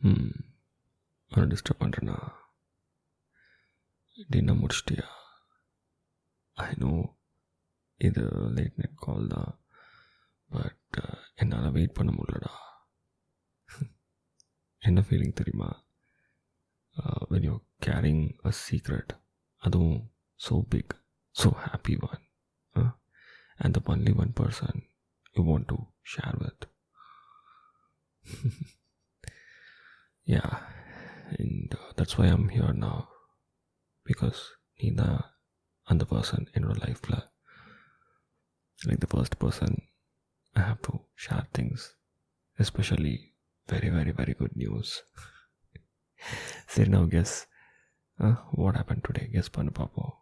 அவனை டிஸ்டர்ப் பண்ணுறேன்னா? டின்னர் முடிச்சிட்டியா? ஐ நோ இது லேட் நைட் கால் தான், பட் என்னால் வெயிட் பண்ண முடியலடா. என்ன ஃபீலிங் தெரியுமா? when you're carrying a secret, அதுவும் so big, so happy one, and the only one person you want to share with. Yeah, and that's why I'm here now, because நீ தான் அந்த person என்னோட லைஃப்பில், like the first person I have to share things, especially very very very good news. சரி, now guess what happened today. Guess பண்ணு பார்ப்போம்.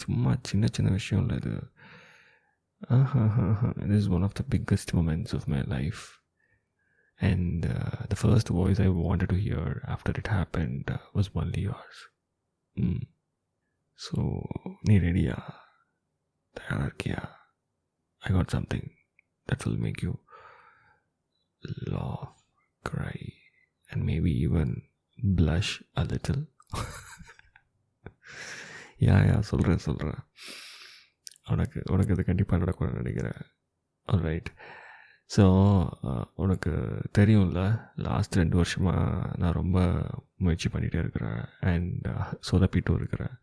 சும்மா சின்ன சின்ன விஷயம் இல்லை இது. This is one of the biggest moments of my life, and the first voice I wanted to hear after it happened was only yours. So நீ ரெடியா? தயாரா இருக்கியா? I got something that will make you laugh, cry, and maybe even blush a little. யா சொல்கிறேன். உனக்கு இது கண்டிப்பாக நடக்கும்னு நினைக்கிறேன். ஆல்ரைட். ஸோ உனக்கு தெரியும்ல, லாஸ்ட் 2 வருஷமாக நான் ரொம்ப முயற்சி பண்ணிகிட்டே இருக்கிறேன், அண்ட் சொதப்பிட்டும் இருக்கிறேன்.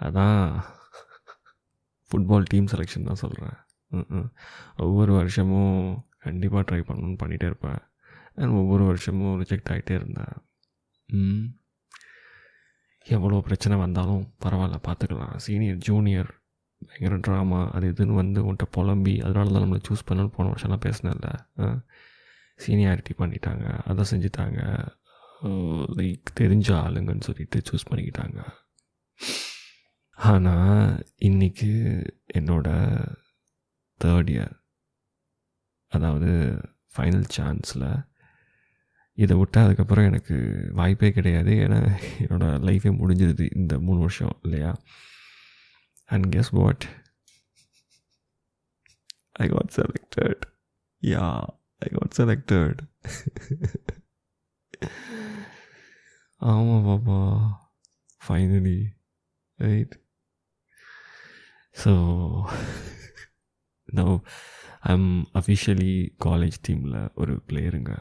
அதான் ஃபுட்பால் டீம் செலெக்ஷன் தான் சொல்கிறேன். ஒவ்வொரு வருஷமும் கண்டிப்பாக ட்ரை பண்ணணும்னு பண்ணிகிட்டே இருப்பேன், அண்ட் ஒவ்வொரு வருஷமும் ரிஜெக்ட் ஆகிட்டே இருந்தேன். எவ்வளோ பிரச்சனை வந்தாலும் பரவாயில்ல, பார்த்துக்கலாம், சீனியர் ஜூனியர் பயங்கர ட்ராமா அது இதுன்னு வந்து உன்ட்ட புலம்பி அதனால தான் நம்மளை சூஸ் பண்ணணும்னு போன வருஷம்லாம் பேசினேன்ல. சீனியாரிட்டி பண்ணிட்டாங்க, அதை செஞ்சுட்டாங்க, லைக் தெரிஞ்ச ஆளுங்கன்னு சொல்லிட்டு சூஸ் பண்ணிக்கிட்டாங்க. ஆனால் இன்றைக்கி என்னோட 3rd இயர், அதாவது ஃபைனல் சான்ஸில் இதை விட்டால் அதுக்கப்புறம் எனக்கு வாய்ப்பே கிடையாது. ஏன்னா என்னோடய லைஃபே முடிஞ்சிருது இந்த 3 வருஷம் இல்லையா. And guess what, I got selected. I got selected. ஆமாம் பாப்பா, finally, right. So now I'm officially college டீமில் ஒரு பிளேயருங்க.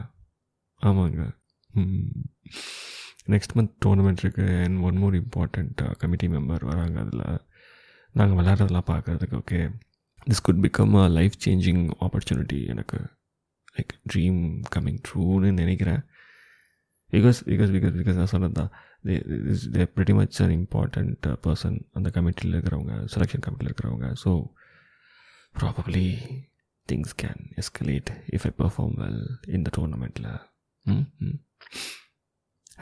ஆமாங்க. நெக்ஸ்ட் மந்த் டோர்னமெண்ட் இருக்குது, and one more important committee member வராங்க. அதில் நாங்கள் விளையாடுறதெல்லாம் பார்க்குறதுக்கு. Okay, this could become a life changing opportunity. எனக்கு லைக் ட்ரீம் கம்மிங் ட்ரூன்னு நினைக்கிறேன். பிகாஸ் நான் சொன்னது தான், they pretty much an important person அந்த கமிட்டியில் இருக்கிறவங்க, செலெக்ஷன் கமிட்டியில் இருக்கிறவங்க. So probably things can escalate if I perform well in the டோர்னமெண்ட்டில்.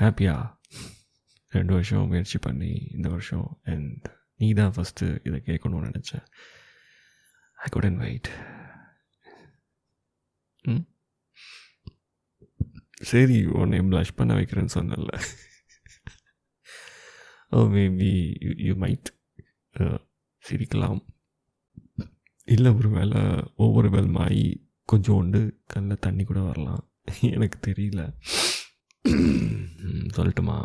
ஹாப்பியா? 2 வருஷம் முயற்சி பண்ணி இந்த வருஷம், அண்ட் நீ தான் ஃபஸ்ட்டு இதை கேட்கணும்னு நினச்சேன். ஐ couldn't wait. சரி, உன்னை ப்ளஷ் பண்ண வைக்கிறேன்னு சொன்னல. மேபி யூ மைட் சிரிக்கலாம், இல்லை ஒரு வேளை ஒவ்வொரு வெல்மாயி கொஞ்சோண்டு கண்ணில் தண்ணி கூட வரலாம், எனக்கு தெரியல. சொல்லட்டுமா?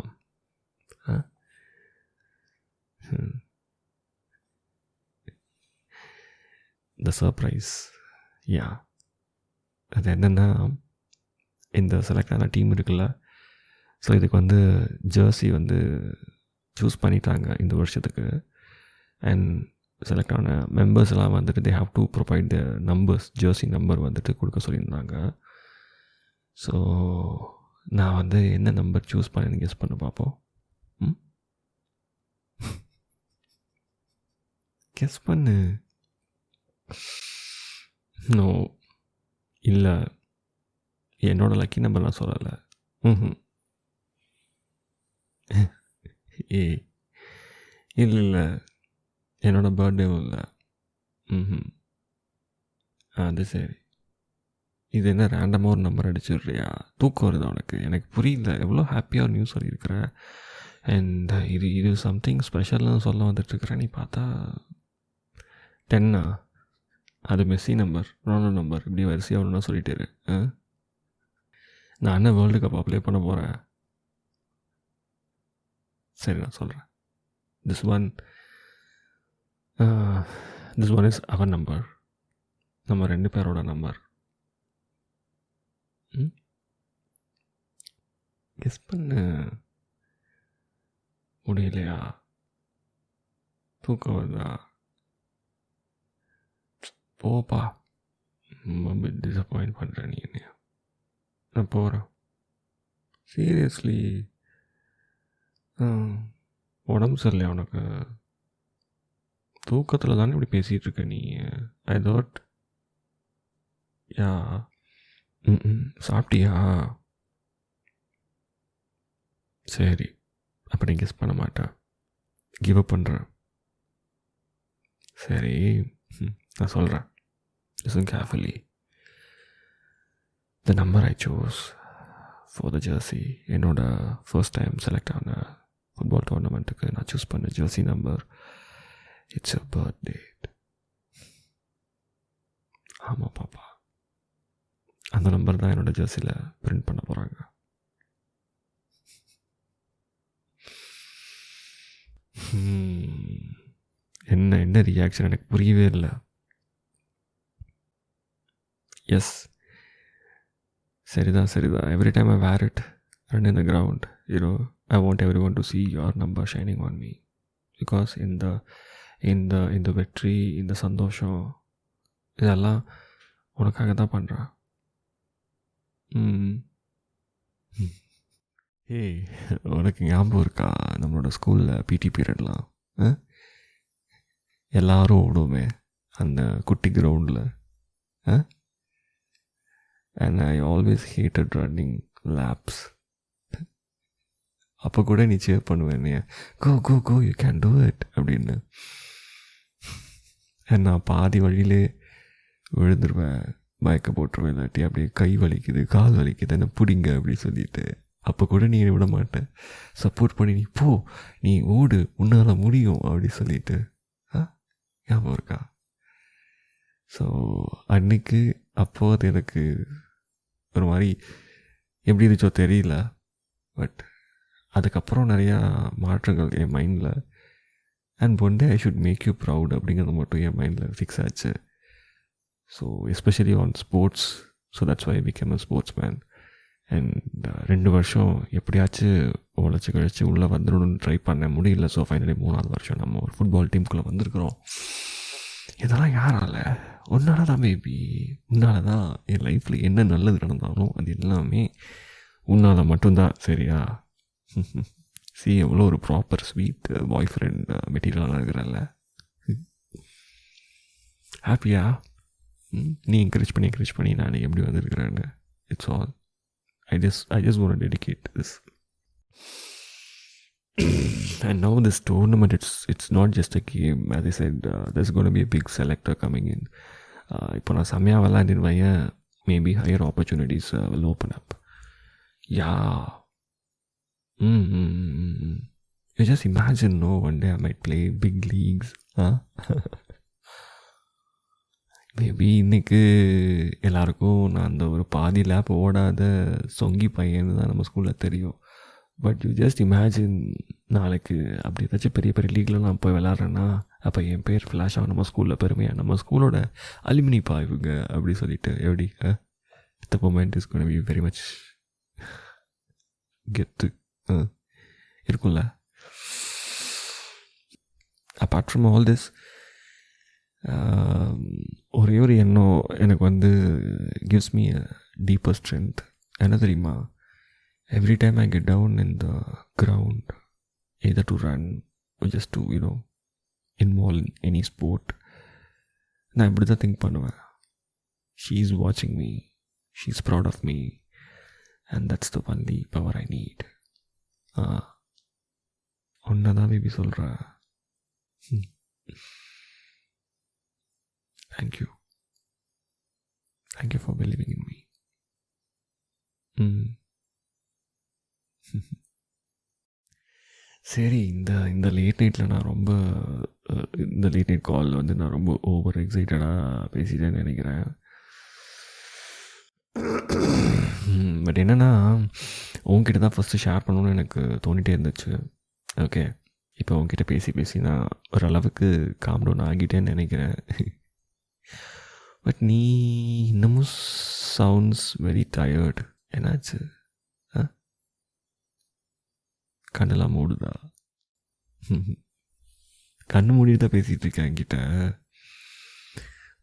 த சர்ப்ரைஸ், அது என்னென்னா, இந்த செலக்ட் ஆன டீம் இருக்குல்ல, ஸோ இதுக்கு வந்து ஜெர்சி வந்து சூஸ் பண்ணிட்டாங்க இந்த வருஷத்துக்கு. அண்ட் செலக்ட் ஆன மெம்பர்ஸ் எல்லாம் வந்துட்டு they have to provide the numbers, Jersey number வந்துட்டு கொடுக்க சொல்லியிருந்தாங்க. ஸோ நான் வந்து என்ன நம்பர் சூஸ் பண்ணேன்னு கெஸ் பண்ண பார்ப்போம். கெஸ் பண்ணு. நோ, இல்லை, என்னோட லக்கி நம்பர் நான் சொல்லலை. இல்லை, என்னோடய பர்த்டேவும் இல்லை. அது சரி, இது என்ன ரேண்டமாக ஒரு நம்பர் அடிச்சிடுறியா? தூக்கம் வருது உனக்கு? எனக்கு புரியல, எவ்வளோ ஹாப்பியாக ஒரு நியூஸ் சொல்லியிருக்கிறேன். அண்ட் இது சம்திங் ஸ்பெஷல்னு சொல்ல வந்துட்டுருக்கிறேன். நீ பார்த்தா 10 அது மெஸ்ஸி நம்பர், ரொனால்டோ நம்பர், இப்படி வரிசையாக ஒன்றா சொல்லிட்டேரு. நான் என்ன வேர்ல்டு கப் அப்ளை பண்ண போகிறேன்? சரி, நான் சொல்கிறேன். This one is our number. நம்ம 2 பேரோட நம்பர். கெஸ் பண்ண முடியலையா? தூக்கம் வருதா? போப்பா, ரொம்ப டிசப்பாயிண்ட் பண்ணுற நீ என்னைய. நான் போகிறேன். சீரியஸ்லி, உடம்பு சரியில்லை உனக்கு? தூக்கத்தில் தானே இப்படி பேசிகிட்டு இருக்க நீ? ஐ தாட் யா. சாப்பிட்டியா? சரி, அப்படி கெஸ் பண்ண மாட்டேன். கிவ் அப் பண்ணுறேன். சரி, நான் சொல்கிறேன். Listen carefully. The number I chose for the jersey, என்னோட ஃபர்ஸ்ட் டைம் செலக்ட் ஆன ஃபுட்பால் டோர்னமெண்ட்டுக்கு நான் சூஸ் பண்ண Jersey number, it's a birth date. ஆமாம் பாப்பா, அந்த நம்பர் தான் என்னோடய ஜெர்சியில் பிரிண்ட் பண்ண போகிறாங்க. என்ன ரியாக்ஷன் எனக்கு புரியவே இல்லை. எஸ், சரிதான். Every time I wear it run in the ground, I want every one to see your number shining on me. Because இந்த வெற்றி, இந்த சந்தோஷம், இதெல்லாம் உனக்காக தான் பண்ணுறேன். ஏய், உனக்கு ஞாபகம் இருக்கா நம்மளோட ஸ்கூலில் பிடி பீரியட்லாம்? எல்லாரும் ஓடுவோமே அந்த குட்டி கிரவுண்டில். And I always hated running laps. அப்போ கூட நீ சேர் பண்ணுவேன், go go go you can do it அப்படின்னு. நான் பாதி வழியிலே விழுந்துருவேன், மயக்க போட்டுருவேன், இல்லாட்டி அப்படியே கை வலிக்குது, கால் வலிக்குது, என்ன பிடிங்க அப்படி சொல்லிட்டு. அப்போ கூட நீ விட மாட்டேன், சப்போர்ட் பண்ணி நீ போ, நீ ஓடு, உன்னால் முடியும் அப்படி சொல்லிட்டு. ஞாபகம் இருக்கா? ஸோ அன்னைக்கு அப்போ அது எனக்கு ஒரு மாதிரி எப்படி இருந்துச்சோ தெரியல. பட் அதுக்கப்புறம் நிறையா மாற்றங்கள் என் மைண்டில். And one day I should make you proud அப்படிங்கிறது மட்டும் என் மைண்டில் ஃபிக்ஸ் ஆச்சு. So especially on sports. So that's why I became a sports man. And 2 வருஷம் எப்படியாச்சும் உழைச்சி கழிச்சு உள்ளே வந்துடணும்னு ட்ரை பண்ண முடியல. ஸோ ஃபைனலி 3ஆவது வருஷம் நம்ம ஒரு ஃபுட்பால் டீமுக்குள்ளே வந்திருக்கிறோம். இதெல்லாம் யாரால? உன்னால தான் மேபி. உன்னால தான் என் லைஃப்பில் என்ன நல்லது நடந்தாலும் அது எல்லாமே உன்னால் மட்டும்தான். சரியா? எவ்வளோ ஒரு ப்ராப்பர் ஸ்வீட் பாய் ஃப்ரெண்ட் மெட்டீரியலாக இருக்கிறல்ல. ஹாப்பியா? நீ என்கரேஜ் பண்ணி நான் எப்படி வந்திருக்கிறேன்னு. It's all. I just want to dedicate this. And now this tournament, it's not just a game. As I said, there's going to be a big selector coming in. இப்போ நான் செம்மையாக விளாண்டின்னு வையன், maybe higher opportunities will open up. Yeah. You just imagine, no, one day I might play big leagues. Maybe இன்றைக்கு எல்லாருக்கும் நான் அந்த ஒரு பாதி லேப் ஓடாத சொங்கி பையன்னு தான் நம்ம ஸ்கூலில் தெரியும். பட் யூ ஜஸ்ட் இமேஜின், நாளைக்கு அப்படி ஏதாச்சும் பெரிய பெரிய லீக்லாம் நான் போய் விளாட்றேன்னா அப்போ என் பேர் ஃப்ளாஷ் ஆகும் நம்ம ஸ்கூலில் பெருமையாக, நம்ம ஸ்கூலோட அலுமினி பாய்வுங்க அப்படி சொல்லிட்டு. எப்படி the moment is gonna be very much கெத்து இருக்கும்ல. அப்பார்ட் ஃப்ரம் ஆல் திஸ், ஒரே ஒரு எண்ணம் எனக்கு வந்து gives me a deeper strength. என்ன தெரியுமா? Every time I get down in the ground, either to run or just to involve in any sport, நான் இப்படி தான் திங்க் பண்ணுவேன். She is watching me, she is proud of me, and that's the only power I need. ஒன்றை தான் baby சொல்கிறேன். Thank you for believing in me. சரி, இந்த late நைட்டில் நான் ரொம்ப இந்த லேட் நைட் கால் வந்து நான் ரொம்ப ஓவர் எக்ஸைட்டடாக பேசிட்டேன்னு நினைக்கிறேன். பட் என்னென்னா உங்ககிட்ட தான் ஃபஸ்ட்டு ஷேர் பண்ணணுன்னு எனக்கு தோணிகிட்டே இருந்துச்சு. ஓகே, இப்போ உங்ககிட்ட பேசி பேசி நான் ஓரளவுக்கு காம் டவுன் ஆகிட்டேன்னு நினைக்கிறேன். பட் நீ இன்னமும் சவுண்ட்ஸ் வெரி டயர்டு. என்னாச்சு? கண்ணெல்லாம் மூடுதா? கண்ணு மூடிட்டு தான் பேசிகிட்டு இருக்கேன் என்கிட்ட.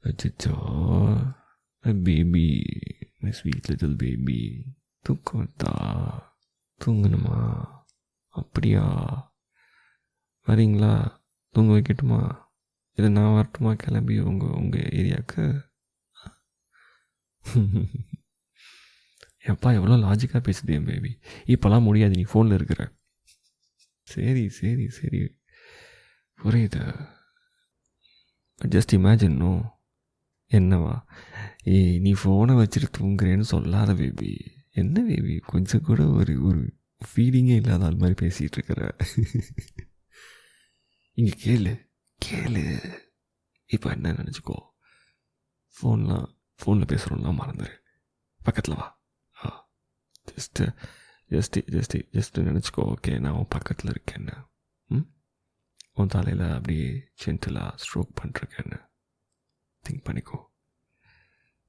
அச்சோ baby, my sweet little baby. தூக்கம் வருதா? தூங்கணுமா? அப்படியா? வரீங்களா? தூங்க வைக்கட்டுமா? இல்லை நான் வரட்டுமா கிளம்பி உங்கள் ஏரியாவுக்கு? எப்பா எவ்வளோ லாஜிக்காக பேசுது என் பேபி. இப்போல்லாம் முடியாது, நீ ஃபோனில் இருக்கிற. சரி சரி சரி புரியுது. Just imagine. என்னவா? நீ ஃபோனை வச்சுட்டு தூங்குறேன்னு சொல்லாத பேபி. என்ன பேபி, கொஞ்சம் கூட ஒரு ஒரு ஃபீலிங்கே இல்லாத அது மாதிரி பேசிகிட்டு இருக்கிற. இங்கே கேளு கேளு. இப்போ என்ன நினச்சிக்கோ, ஃபோனில் பேசுகிறோன்னா மறந்துடு. பக்கத்தில் வா. ஜஸ்ட்டு ஜஸ்ட்டு ஜஸ்ட்டு ஜஸ்ட்டு நினச்சிக்கோ. ஓகே, நான் உன் பக்கத்தில் இருக்கேன்னு. உன் தலையில் அப்படியே ஜென்டலாக ஸ்ட்ரோக் பண்ணிருக்கேன்னு திங்க் பண்ணிக்கோ.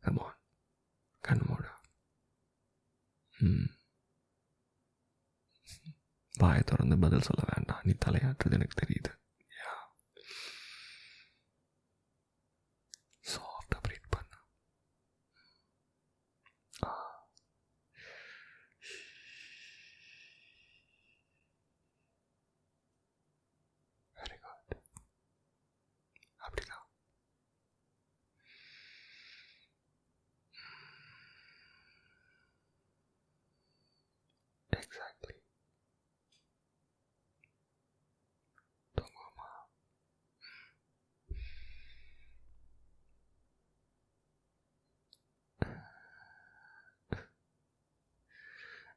கம் ஆன், கண்ணு மூடு. வாயை திறந்து பதில் சொல்ல வேண்டாம், நீ தலையாட்டுறது எனக்கு தெரியுது. சாஃப்டாக ப்ரீத் பண்ணு. Very good. அப்படிதான். எக்ஸாக்ட்லி. தூங்குவோமா?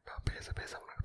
நான் பேச பேச உனக்கு